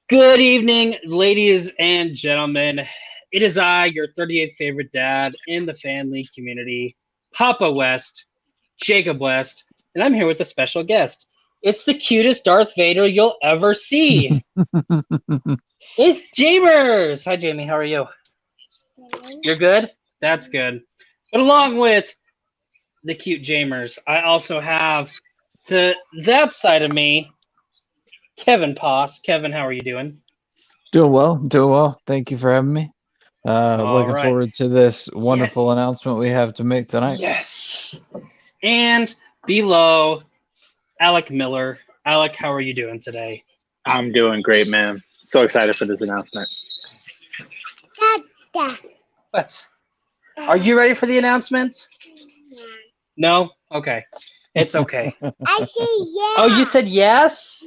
Good evening, ladies and gentlemen. It is I, your 38th favorite dad in the fan league community, Papa West, Jacob West, and I'm here with a special guest. It's the cutest Darth Vader you'll ever see. It's Jamers. Hi, Jamie. How are you? You're good? That's good. But along with the cute Jamers, I also have to that side of me, Kevin Poss. Kevin, how are you doing? Doing well, doing well. Thank you for having me. All Looking right. forward to this Yeah. wonderful announcement we have to make tonight. Yes. And below, Alec Miller. Alec, how are you doing today? I'm doing great, man. So excited for this announcement. What? Are you ready for the announcement? No? Okay. It's okay. I say yeah. Oh, you said yes?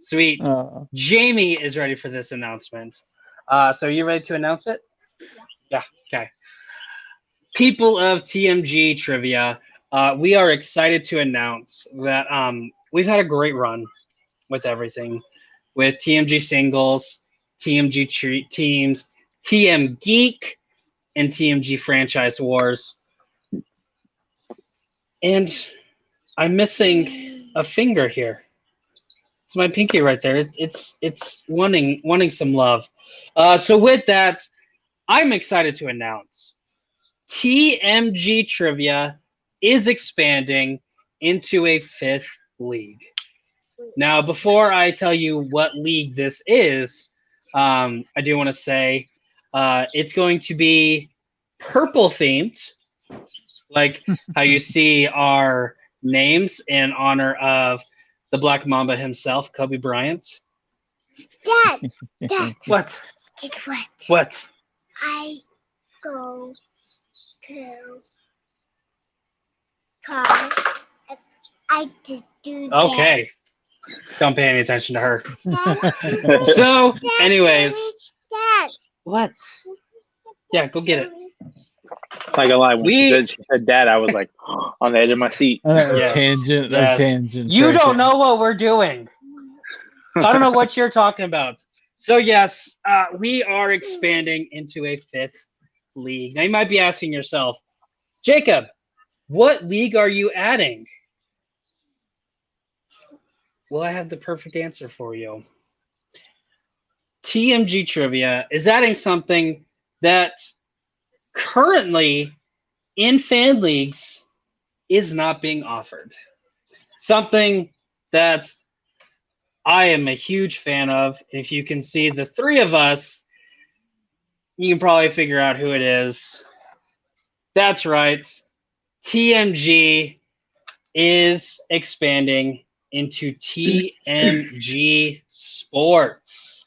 Sweet. Uh, Jamie is ready for this announcement. So are you ready to announce it? Yeah. Okay. People of TMG Trivia, we are excited to announce that we've had a great run with everything, with TMG singles, TMG teams, TM Geek, and TMG franchise wars. And I'm missing a finger here. It's my pinky right there. It's wanting some love. So with that, I'm excited to announce TMG Trivia is expanding into a fifth league. Now, before I tell you what league this is, I do want to say it's going to be purple themed, like how you see our names in honor of the Black Mamba himself, Kobe Bryant. Dad, What? guess what? What? I go to car. I did do that. Okay. Don't pay any attention to her. Dad, So, Dad, anyways, Dad. what? Yeah, go get it. Like a lie, when We- she said "Dad," I was like on the edge of my seat. Yes, tangent, yes. tangent. You right don't there. know what we're doing. So I don't know what you're talking about. So yes, we are expanding into a fifth league. Now you might be asking yourself, Jacob, what league are you adding? Well, I have the perfect answer for you. TMG Trivia is adding something that currently in fan leagues is not being offered. Something that I am a huge fan of. If you can see the three of us, you can probably figure out who it is. That's right. TMG is expanding into TMG Sports.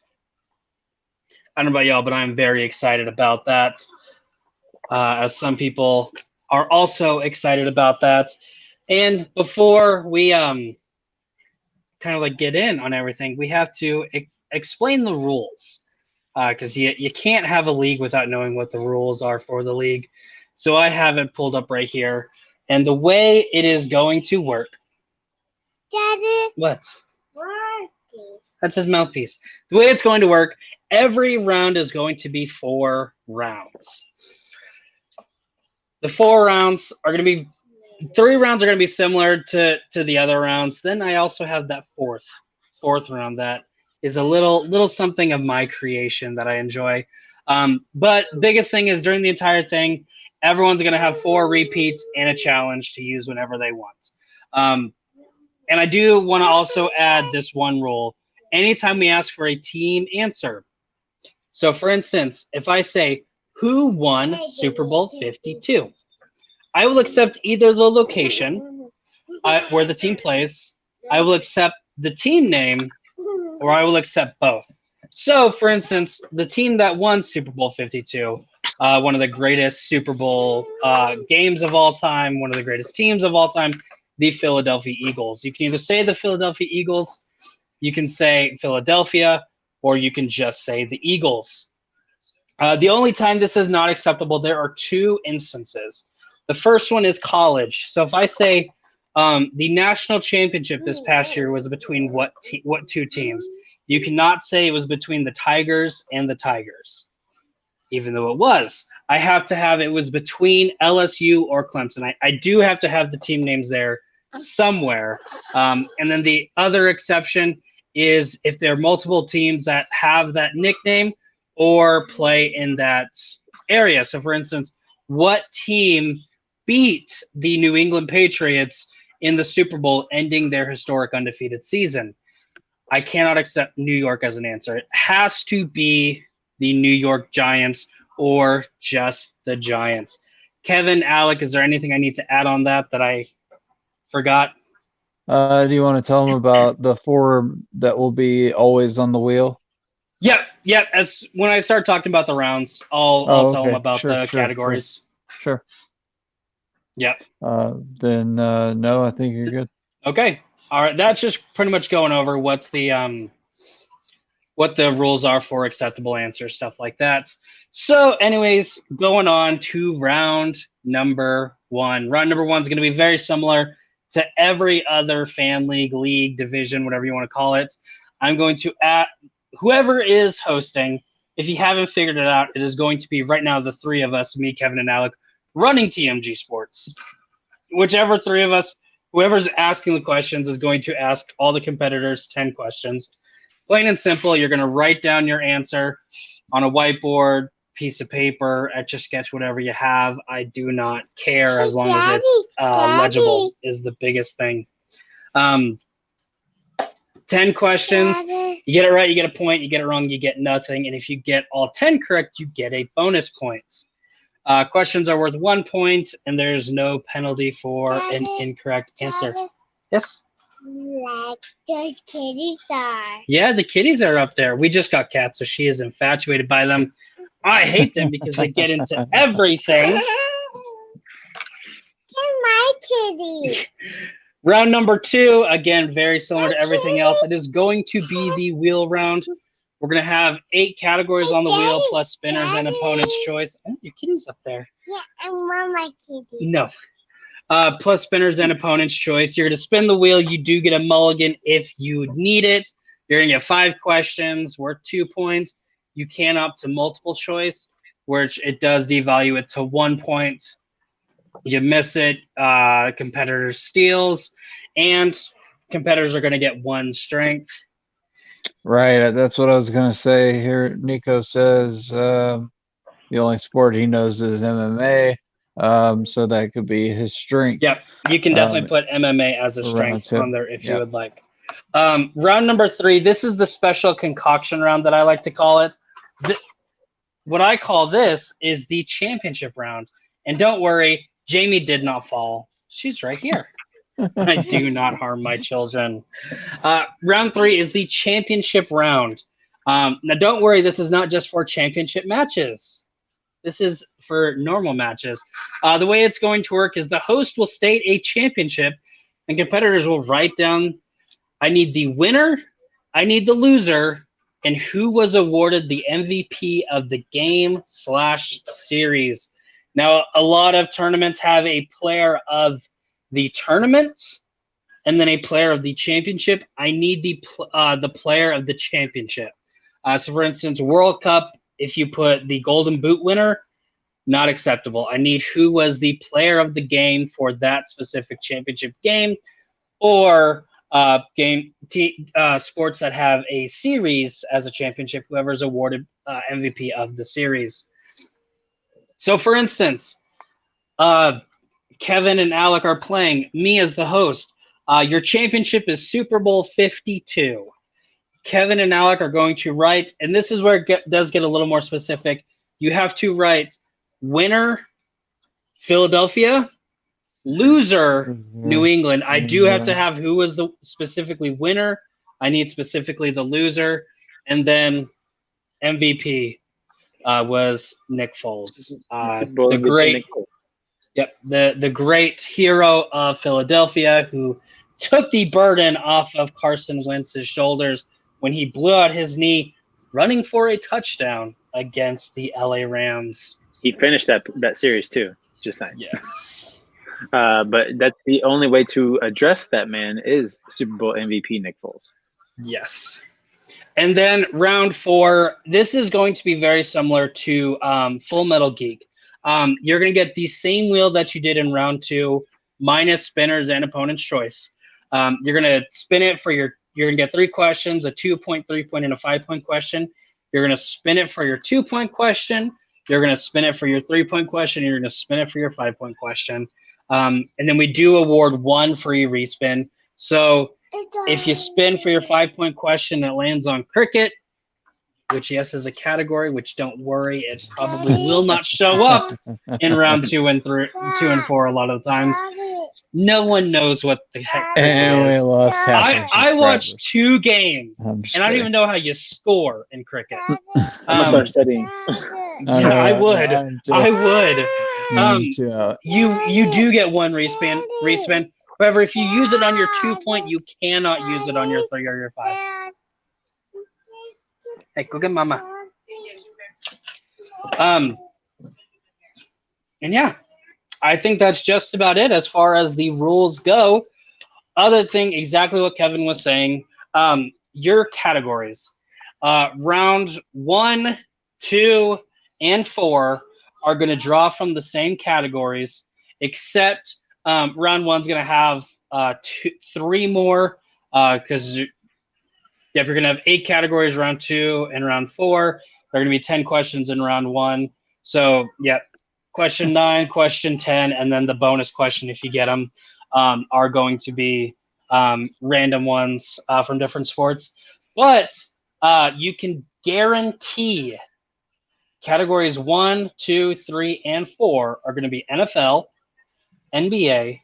I don't know about y'all, but I'm very excited about that. As some people are also excited about that. And before we kind of like get in on everything, we have to explain the rules, because you can't have a league without knowing what the rules are for the league. So I have it pulled up right here. And the way it is going to work. Daddy, What? what are these? That's his mouthpiece. The way it's going to work, every round is going to be 4 rounds. The 4 rounds are going to be 3 rounds are going to be similar to the other rounds. Then I also have that fourth round that is a little something of my creation that I enjoy. But biggest thing is during the entire thing, everyone's going to have 4 repeats and a challenge to use whenever they want. And I do want to also add this one rule. Anytime we ask for a team answer. So for instance, if I say, who won Super Bowl 52? I will accept either the location where the team plays, I will accept the team name, or I will accept both. So, for instance, the team that won Super Bowl 52, one of the greatest Super Bowl games of all time, one of the greatest teams of all time, the Philadelphia Eagles. You can either say the Philadelphia Eagles, you can say Philadelphia, or you can just say the Eagles. The only time this is not acceptable, there are 2 instances. The first one is college. So if I say the national championship this past year was between what 2 teams? You cannot say it was between the Tigers and the Tigers, even though it was. I have to have it was between LSU or Clemson. I do have to have the team names there somewhere. And then the other exception is if there are multiple teams that have that nickname or play in that area. So, for instance, what team beat the New England Patriots in the Super Bowl, ending their historic undefeated season? I cannot accept New York as an answer. It has to be the New York Giants or just the Giants. Kevin, Alec, is there anything I need to add on that I forgot? Do you want to tell them about the 4 that will be always on the wheel? Yep. As when I start talking about the rounds, I'll tell them Okay. about the categories. Sure. Yep. Then no, I think you're good. Okay. All right. That's just pretty much going over what the rules are for acceptable answers, stuff like that. So, anyways, going on to round number 1. Round number 1 is going to be very similar to every other fan league, division, whatever you want to call it. I'm going to whoever is hosting, if you haven't figured it out, it is going to be right now the 3 of us, me, Kevin, and Alec, running TMG Sports. Whichever 3 of us, whoever's asking the questions is going to ask all the competitors 10 questions. Plain and simple, you're going to write down your answer on a whiteboard, piece of paper, etch a sketch, whatever you have. I do not care as long as it's legible is the biggest thing. 10 questions. Daddy. You get it right, you get a point. You get it wrong, you get nothing. And if you get all 10 correct, you get a bonus point. Questions are worth 1 point, and there's no penalty for an incorrect answer. Daddy. Yes? Like those kitties are. Yeah, the kitties are up there. We just got cats, so she is infatuated by them. I hate them because they get into everything. They're my kitty. Round number 2, again, very similar to everything else. It is going to be the wheel round. We're going to have 8 categories on the wheel, plus spinners and opponent's choice. Oh, your kitty's up there. Yeah, I want my kitty. No. Plus spinners and opponent's choice. You're going to spin the wheel. You do get a mulligan if you need it. You're going to get 5 questions worth 2 points. You can opt to multiple choice, which it does devalue it to 1 point. You miss it, competitor steals, and competitors are going to get 1 strength. Right. That's what I was going to say here. Nico says the only sport he knows is MMA. So that could be his strength. Yep, you can definitely put MMA as a strength on there if you would like. Round number 3, this is the special concoction round that I like to call it. What I call this is the championship round. And don't worry, Jamie did not fall. She's right here. I do not harm my children. Round 3 is the championship round. Now, don't worry, this is not just for championship matches. This is for normal matches. The way it's going to work is the host will state a championship, and competitors will write down, I need the winner, I need the loser, and who was awarded the MVP of the game/series. Now, a lot of tournaments have a player of the tournament and then a player of the championship. I need the player of the championship. So, for instance, World Cup, if you put the Golden Boot winner, not acceptable. I need who was the player of the game for that specific championship game, or sports that have a series as a championship, whoever's awarded MVP of the series. So, for instance, Kevin and Alec are playing. Me as the host. Your championship is Super Bowl 52. Kevin and Alec are going to write, and this is where it does get a little more specific. You have to write winner, Philadelphia, loser, New England. I do have to have who was the specifically winner. I need specifically the loser, and then MVP was Nick Foles, the great, the great hero of Philadelphia, who took the burden off of Carson Wentz's shoulders when he blew out his knee running for a touchdown against the LA Rams. He finished that series too. Just saying. Yes. But that's the only way to address that man is Super Bowl MVP Nick Foles. Yes. And then round 4, this is going to be very similar to Full Metal Geek. You're going to get the same wheel that you did in round 2, minus spinners and opponent's choice. You're going to spin it for you're going to get 3 questions, a 2-point, 3-point, and a 5-point question. You're going to spin it for your 2-point question. You're going to spin it for your 3-point question. And you're going to spin it for your 5-point question. And then we do award 1 free respin. So if you spin for your 5-point question, it lands on cricket, which yes is a category. Which don't worry, it probably will not show up in round 2 and 4 a lot of the times. No one knows what the heck And we cricket is. lost half our I watched subscribers. 2 games, I'm and just I don't kidding. even know how you score in cricket. I'm gonna start studying. Yeah, I would. I would. Me too. You do get 1 respin. However, if you use it on your 2-point, you cannot use it on your 3 or your 5. Hey, go get mama. And yeah, I think that's just about it as far as the rules go. Other thing, exactly what Kevin was saying, your categories. Round 1, 2, and 4 are going to draw from the same categories, except round 1's going to have 3 more, because you're going to have 8 categories round 2 and round 4. There are going to be 10 questions in round 1. So, yeah, question 9, question 10, and then the bonus question, if you get them, are going to be random ones from different sports. But you can guarantee categories 1, 2, 3, and 4 are going to be NFL, NBA,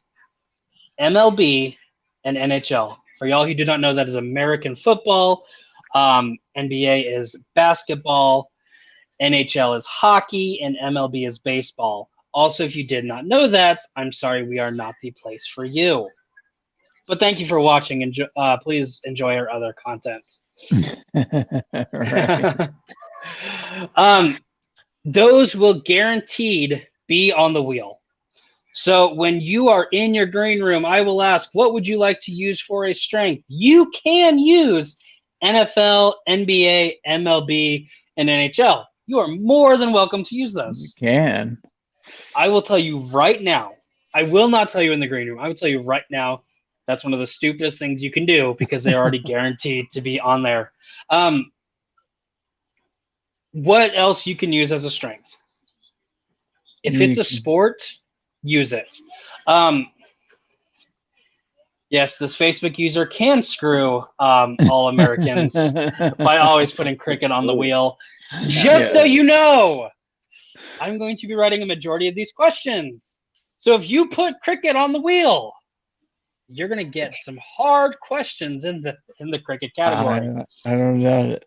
MLB, and NHL. For y'all who do not know, that is American football. NBA is basketball, NHL is hockey, and MLB is baseball. Also, if you did not know that, I'm sorry, we are not the place for you. But thank you for watching, and please enjoy our other content. Right. Those will guaranteed be on the wheel. So when you are in your green room, I will ask, what would you like to use for a strength? You can use NFL, NBA, MLB, and NHL. You are more than welcome to use You those. can. I will tell you right now. I will not tell you in the green room. I will tell you right now. That's one of the stupidest things you can do because they're already guaranteed to be on there. What else you can use as a strength? If it's a sport, use it. Yes, this Facebook user can screw all Americans by always putting cricket on the wheel. Just so you know, I'm going to be writing a majority of these questions. So if you put cricket on the wheel, you're going to get some hard questions in the cricket category. I don't doubt it.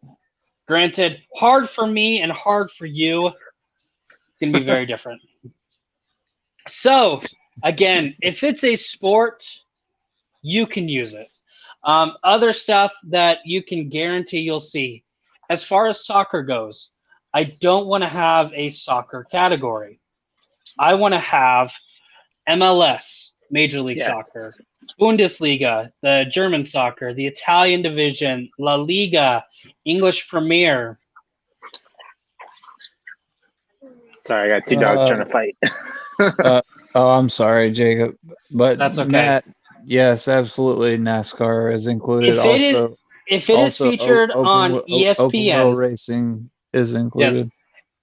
Granted, hard for me and hard for you can be very different. So, again, if it's a sport, you can use it. Other stuff that you can guarantee you'll see. As far as soccer goes, I don't want to have a soccer category. I want to have MLS, Major League Soccer, Bundesliga, the German soccer, the Italian division, La Liga, English Premier. Sorry, I got 2 dogs trying to fight. I'm sorry, Jacob, but That's okay. Matt, yes, absolutely, NASCAR is included. If it is featured on ESPN, open wheel racing is included. Yes.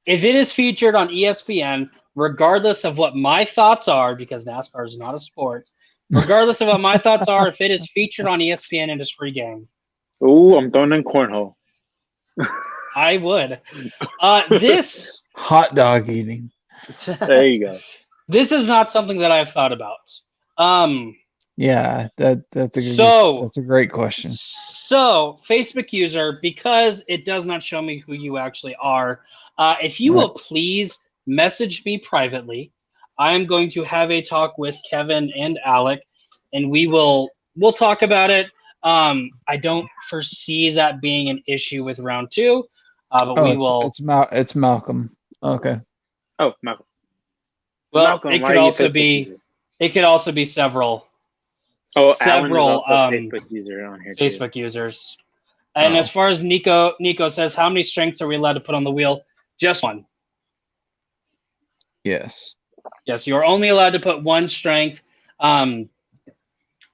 If it is featured on ESPN, regardless of what my thoughts are, because NASCAR is not a sport, regardless of what my thoughts are, if it is featured on ESPN, it is free game. Ooh, I'm throwing in cornhole. I would. This hot dog eating. There you go. This is not something that I've thought about. Yeah, that's a great question. So, Facebook user, because it does not show me who you actually are, if you will please message me privately, I am going to have a talk with Kevin and Alec, and we'll talk about it. I don't foresee that being an issue with round 2, but we will. It's Malcolm. Okay. Oh, Malcolm. Well, Malcolm, it could also be. It could also be several. Oh, several Alan is also Facebook user on here. Facebook users. And Oh. as far as Nico says, how many strengths are we allowed to put on the wheel? Just one. Yes. Yes, you're only allowed to put one strength.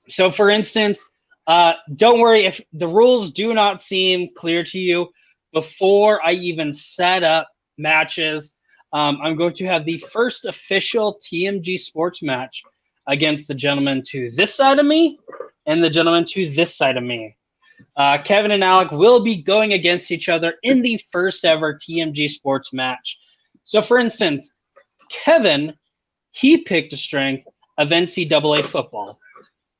So, for instance, don't worry if the rules do not seem clear to you. Before I even set up matches, I'm going to have the first official TMG sports match against the gentleman to this side of me and the gentleman to this side of me. Kevin and Alec will be going against each other in the first ever TMG sports match. So, for instance, Kevin, he picked a strength of NCAA football,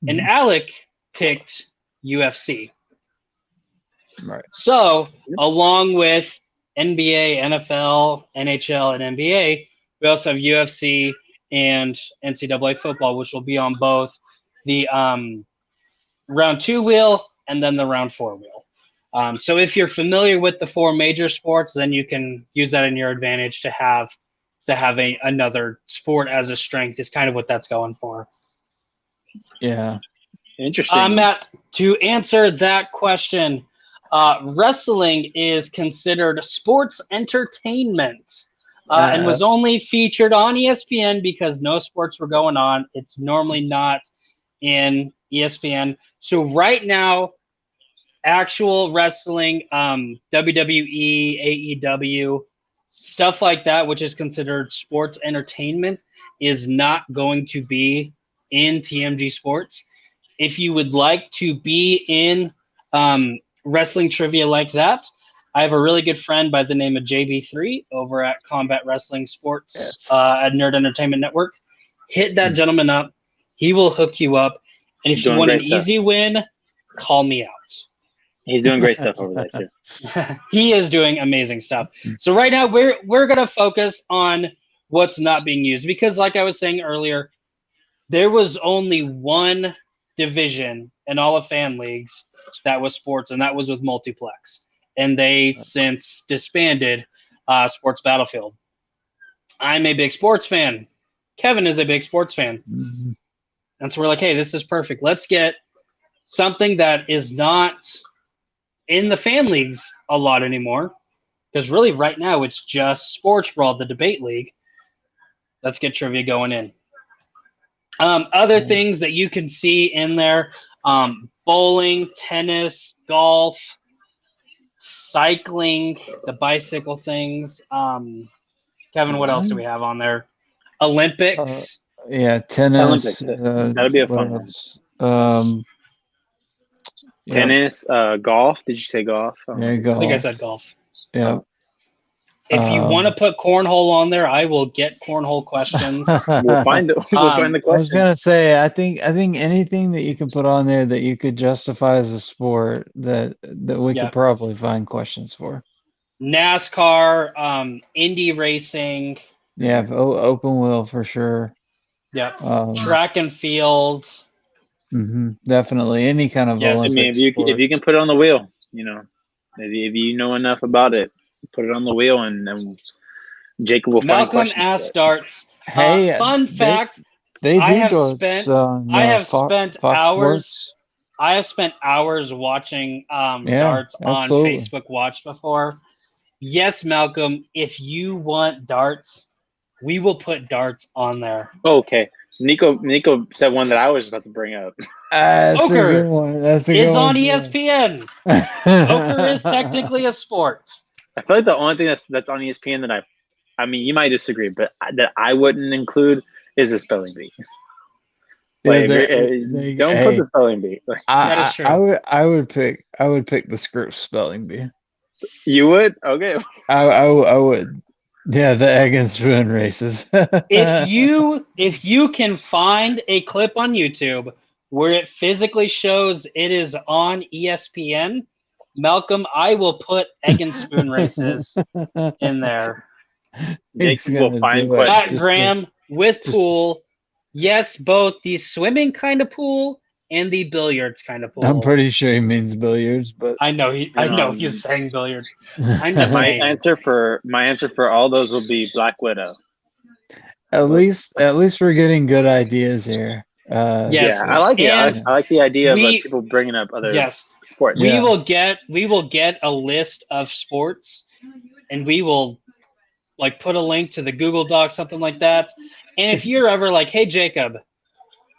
and Alec picked UFC. Right. So, along with NBA, NFL, NHL, and NBA, we also have UFC and NCAA football, which will be on both the round 2 wheel and then the round 4 wheel. So if you're familiar with the 4 major sports, then you can use that in your advantage to have another sport as a strength is kind of what that's going for. Yeah. Interesting. Matt, to answer that question, wrestling is considered sports entertainment and was only featured on ESPN because no sports were going on. It's normally not in ESPN. So right now, actual wrestling, WWE, AEW, stuff like that, which is considered sports entertainment, is not going to be in TMG Sports. If you would like to be in wrestling trivia like that, I have a really good friend by the name of JB3 over at Combat Wrestling Sports at Nerd Entertainment Network. Hit that gentleman up. He will hook you up. And if you want an easy win, call me out. He's doing great stuff over there too. He is doing amazing stuff. So right now we're gonna focus on what's not being used because, like I was saying earlier, there was only one division in all of fan leagues that was sports, and that was with Multiplex. And they since disbanded Sports Battlefield. I'm a big sports fan. Kevin is a big sports fan. Mhm. And so we're like, hey, this is perfect. Let's get something that is not in the fan leagues a lot anymore. Because really right now it's just Sports Brawl, the debate league. Let's get trivia going in. Other things that you can see in there, bowling, tennis, golf, cycling, the bicycle things. Kevin, what else do we have on there? Olympics. Yeah, tennis. Olympics. That'd be a fun one. Tennis, golf. Did you say golf? Yeah, golf. I think I said golf. Yeah. If you want to put cornhole on there, I will get cornhole questions. We'll find the I was question. gonna say, I think anything that you can put on there that you could justify as a sport that we could probably find questions for. NASCAR, Indy racing. Yeah, open wheel for sure. Yeah. Track and field. Definitely any kind of Yes. I mean, if you can put it on the wheel, if you know enough about it, put it on the wheel, and Jacob will find questions. Malcolm asked darts. Hey, fun fact: they do I have darts on, I have Fox spent hours. Sports. I have spent hours watching darts on Facebook Watch before. Yes, Malcolm, if you want darts, we will put darts on there. Okay. Nico said one that I was about to bring up. That's a good one. That's a good is one. on ESPN. Poker is technically a sport. I feel like the only thing that's on ESPN that I mean, you might disagree, but that I wouldn't include is the spelling bee. Like, don't put the spelling bee. That is true. I would pick the script spelling bee. You would? Okay. I would. Yeah, the egg and spoon races. if you can find a clip on YouTube where it physically shows it is on ESPN, Malcolm, I will put egg and spoon races in there. Jacob will find questions. At Graham with pool. Yes, both the swimming kind of pool and the billiards kind of pool. I'm pretty sure he means billiards, but I know he's saying billiards. I'm just my saying. answer for all those will be Black Widow. At least we're getting good ideas here. Yes. Yeah, I like it. And I like the idea of we people bringing up other yes, sports. Yeah. we will get a list of sports, and we will like put a link to the Google Doc, something like that. And if you're ever like, hey Jacob,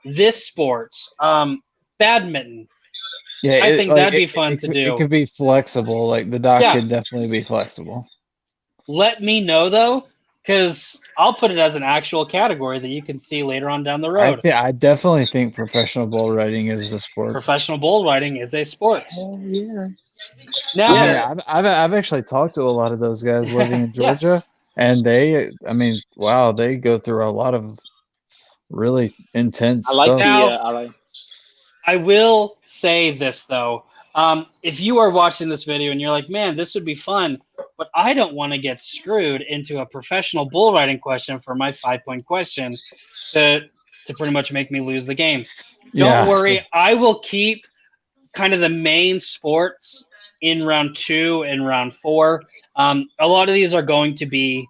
this sport, badminton, Yeah, I think like that'd be fun to it do. could be flexible. Like the doc Yeah. could definitely be flexible. Let me know though, because I'll put it as an actual category that you can see later on down the road. I definitely think professional bull riding is a sport. Professional bull riding is a sport. Hell yeah. Now, I mean, I've actually talked to a lot of those guys living in Georgia, yes. and they, I mean, wow, they go through a lot of really intense I like stuff. Now, I will say this though. If you are watching this video and you're like, man, this would be fun, but I don't want to get screwed into a professional bull riding question for my 5-point question to pretty much make me lose the game. Don't worry, I will keep kind of the main sports in round 2 and round 4. A lot of these are going to be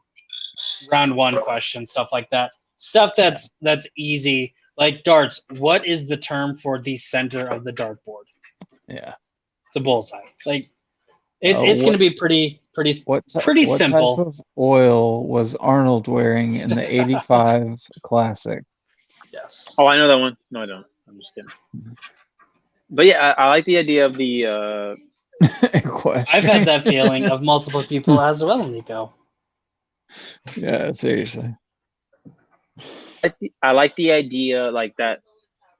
round 1 questions, stuff like that. Stuff that's easy. Like darts, what is the term for the center of the dartboard? Yeah. It's a bullseye. Like it's going to be pretty what simple. type of oil was Arnold wearing in the 85 Classic? Yes. Oh, I know that one. No, I don't. I'm just kidding. But yeah, I like the idea of the I've had that feeling of multiple people as well, Nico. Yeah, seriously. I like the idea like that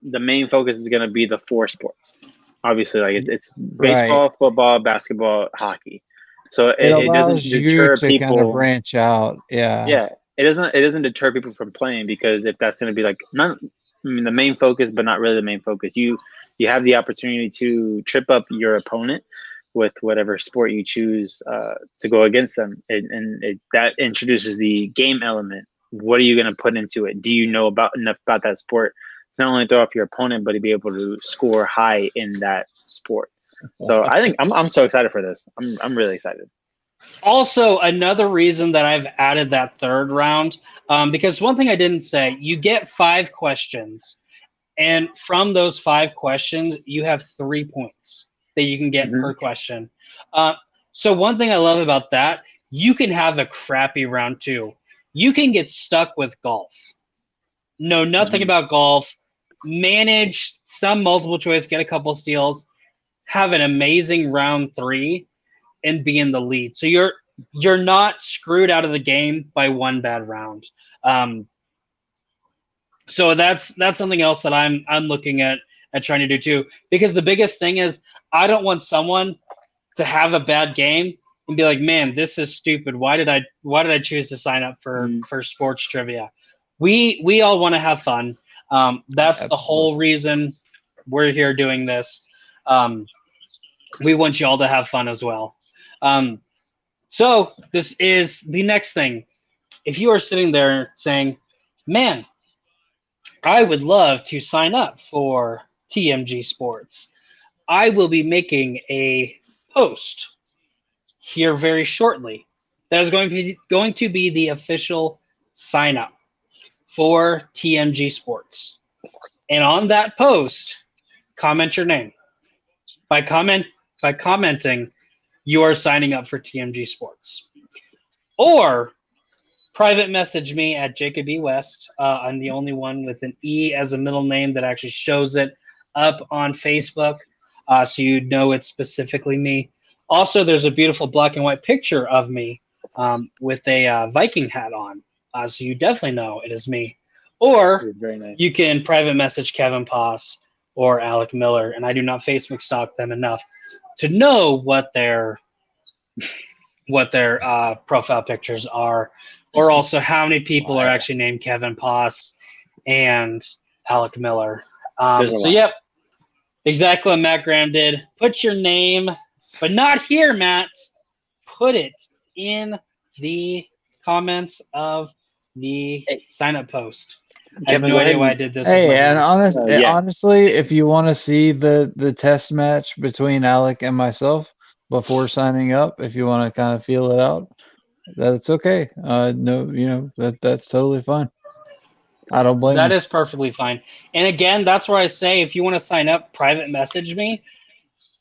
the main focus is going to be the 4 sports. Obviously, like it's baseball, football, basketball, hockey. So it allows doesn't deter you to people. kind of branch out. Yeah. Yeah, it doesn't deter people from playing, because if that's going to be like not, I mean, the main focus, but not really the main focus, you have the opportunity to trip up your opponent with whatever sport you choose to go against them, and that introduces the game element. What are you going to put into it? Do you know enough about that sport to not only throw off your opponent, but to be able to score high in that sport? So I think I'm so excited for this. I'm really excited. Also, another reason that I've added that 3rd round, because one thing I didn't say, you get 5 questions, and from those 5 questions, you have 3 points that you can get per question. So one thing I love about that, you can have a crappy round 2. You can get stuck with golf. Know nothing about golf, manage some multiple choice, get a couple steals, have an amazing round 3, and be in the lead. So you're not screwed out of the game by one bad round. So that's something else that I'm looking at trying to do too. Because the biggest thing is I don't want someone to have a bad game and be like, man, this is stupid. Why did I choose to sign up for sports trivia? We all want to have fun. That's the whole reason we're here doing this. We want you all to have fun as well. So this is the next thing. If you are sitting there saying, man, I would love to sign up for TMG Sports, I will be making a post here very shortly. That is going to be the official sign up for TMG Sports. And on that post, comment your name. By commenting, you are signing up for TMG Sports. Or private message me at Jacob E. West. I'm the only one with an E as a middle name that actually shows it up on Facebook, so you know it's specifically me. Also, there's a beautiful black and white picture of me with a Viking hat on, so you definitely know it is me. Or very nice. You can private message Kevin Poss or Alec Miller, and I do not Facebook stalk them enough to know what their profile pictures are, or also how many people are actually named Kevin Poss and Alec Miller. So, yep, exactly what Matt Graham did. Put your name, but not here, Matt. Put it in the comments of the sign-up post. I have no idea why I did this. Hey, and honestly, if you want to see the test match between Alec and myself before signing up, if you want to kind of feel it out, that's okay. No, that's totally fine. I don't blame That you. is perfectly fine. And again, that's where I say if you want to sign up, private message me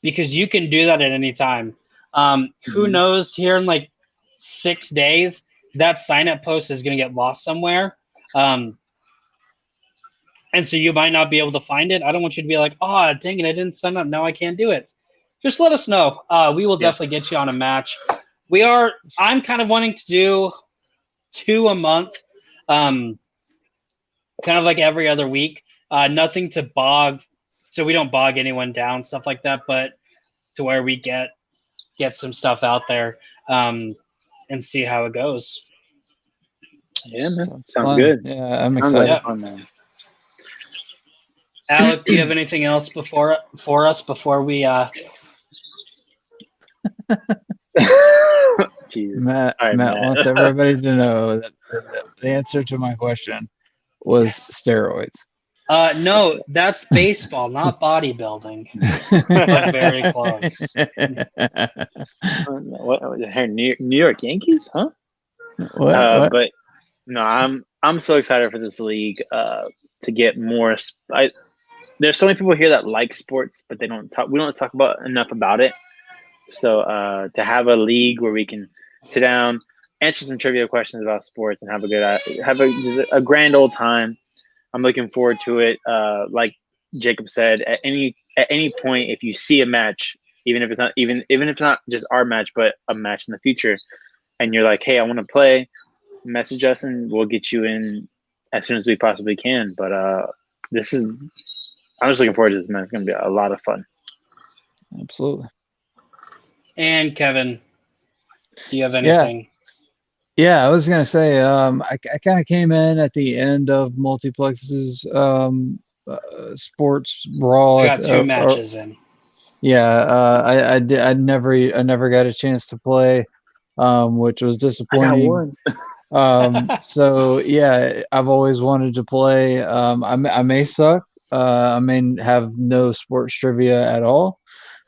because you can do that at any time. Who Mhm. knows? Here in like 6 days, that sign up post is going to get lost somewhere. And so you might not be able to find it. I don't want you to be like, oh, dang it, I didn't sign up. Now I can't do it. Just let us know. We will Yeah. definitely get you on a match. I'm kind of wanting to do 2 a month, kind of like every other week. Nothing to bog, so we don't bog anyone down, stuff like that, but to where we get some stuff out there and see how it goes. Yeah, man. Sounds Sounds fun. good. Yeah, I'm Sounds like excited. fun, man. Alec, do you have anything else for us before we Jesus. Matt, All right, Matt Matt. wants everybody to know that the answer to my question was steroids. No, that's baseball, not bodybuilding, but very close. What New York Yankees, huh? What? But no, I'm so excited for this league to get more. There's so many people here that like sports, but they don't talk. We don't talk about enough about it. So to have a league where we can sit down, answer some trivia questions about sports, and have a just a grand old time. I'm looking forward to it. Like Jacob said, at any point, if you see a match, even if it's not just our match, but a match in the future, and you're like, hey, I want to play, message us and we'll get you in as soon as we possibly can. But this is I'm just looking forward to this, man. It's gonna be a lot of fun. Absolutely. And Kevin, do you have Yeah. anything? Yeah, I was gonna say, I kind of came in at the end of Multiplex's sports brawl. I got 2 matches in. Yeah, I never got a chance to play, which was I got disappointing. one. So yeah, I've always wanted to play. I may suck. I may have no sports trivia at all,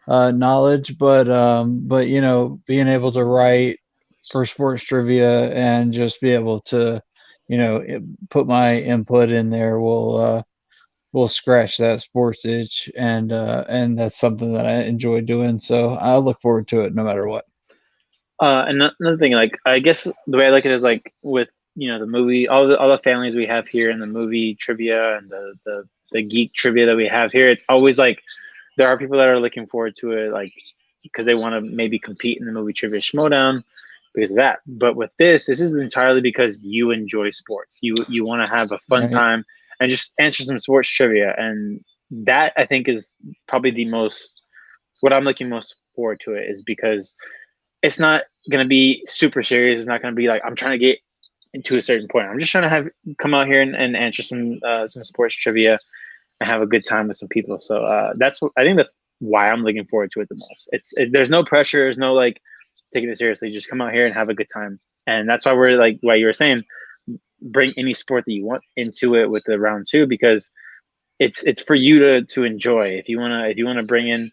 knowledge, but you know, being able to write for sports trivia and just be able to, you know, put my input in there will scratch that sports itch, and that's something that I enjoy doing. So I look forward to it no matter what. And another thing, like I guess the way I look at it is like with the movie, all the families we have here, and the movie trivia and the geek trivia that we have here. It's always like there are people that are looking forward to it, like because they want to maybe compete in the movie trivia schmodown because of that. But with this is entirely because you enjoy sports. You want to have a fun Right. time and just answer some sports trivia, and that I think is probably the most what I'm looking most forward to it is because it's not going to be super serious. It's not going to be like I'm trying to get into a certain point. I'm just trying to come out here and answer some sports trivia and have a good time with some people. So I think that's why I'm looking forward to it the most. There's no pressure. There's no like taking it seriously. Just come out here and have a good time. And that's why we're like why you were saying bring any sport that you want into it with the round 2 because it's for you to enjoy. If you wanna bring in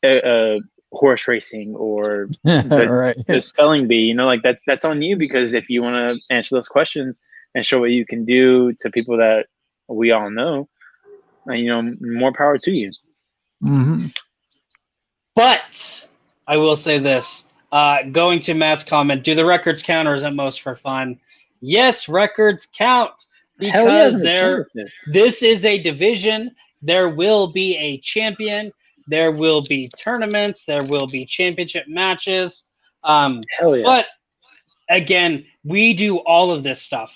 a horse racing or Right. the spelling bee, like that's on you because if you want to answer those questions and show what you can do to people that we all know, more power to you. Hmm. But I will say this. Going to Matt's comment, do the records count or is it most for fun? Yes, records count because this is a division. There will be a champion. There will be tournaments. There will be championship matches. Hell yeah. But again, we do all of this stuff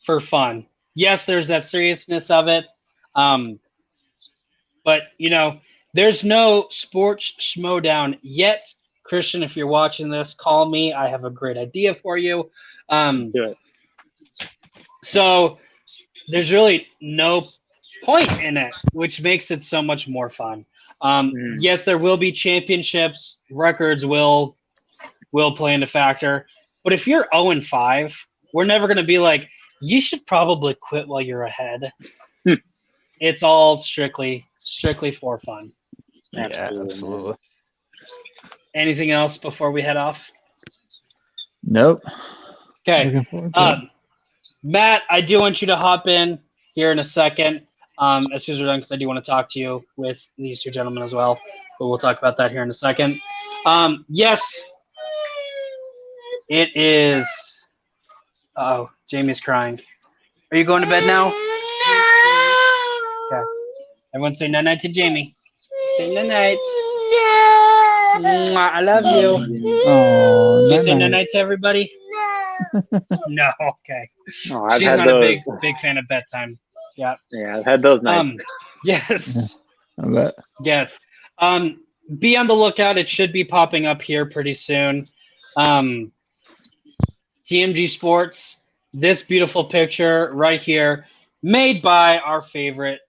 for fun. Yes, there's that seriousness of it. But, there's no sports schmodown yet. Christian, if you're watching this, call me. I have a great idea for you. Do it. So there's really no point in it, which makes it so much more fun. Yes, there will be championships. Records will play into factor. But if you're 0-5, we're never going to be like, you should probably quit while you're ahead. It's all strictly for fun. Absolutely. Anything else before we head off? Nope. Okay. Looking forward to it. Matt, I do want you to hop in here in a second. As soon as we're done, because I do want to talk to you with these two gentlemen as well. But we'll talk about that here in a second. Yes, it is. Oh, Jamie's crying. Are you going to bed now? Okay. Everyone say night night to Jamie. Say night night. Mwah, I love you. Oh, Do you say night night. night to everybody? No. No. Okay. Oh, I've She's had not a those. big fan of bedtime. Yeah. Yeah, I've had those nights. Yes. I bet. Yes. Be on the lookout. It should be popping up here pretty soon. TMG Sports. This beautiful picture right here, made by our favorite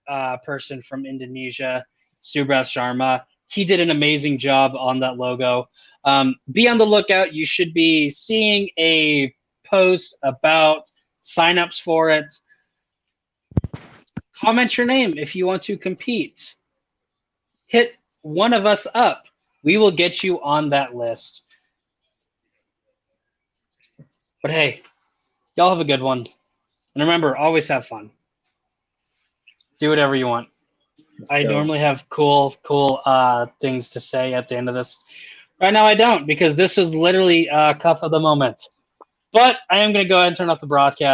person from Indonesia, Subras Sharma. He did an amazing job on that logo. Be on the lookout. You should be seeing a post about signups for it. Comment your name if you want to compete. Hit one of us up. We will get you on that list. But hey, y'all have a good one. And remember, always have fun. Do whatever you want. I go. normally have cool things to say at the end of this. Right now I don't, because this was literally cuff of the moment. But I am going to go ahead and turn off the broadcast.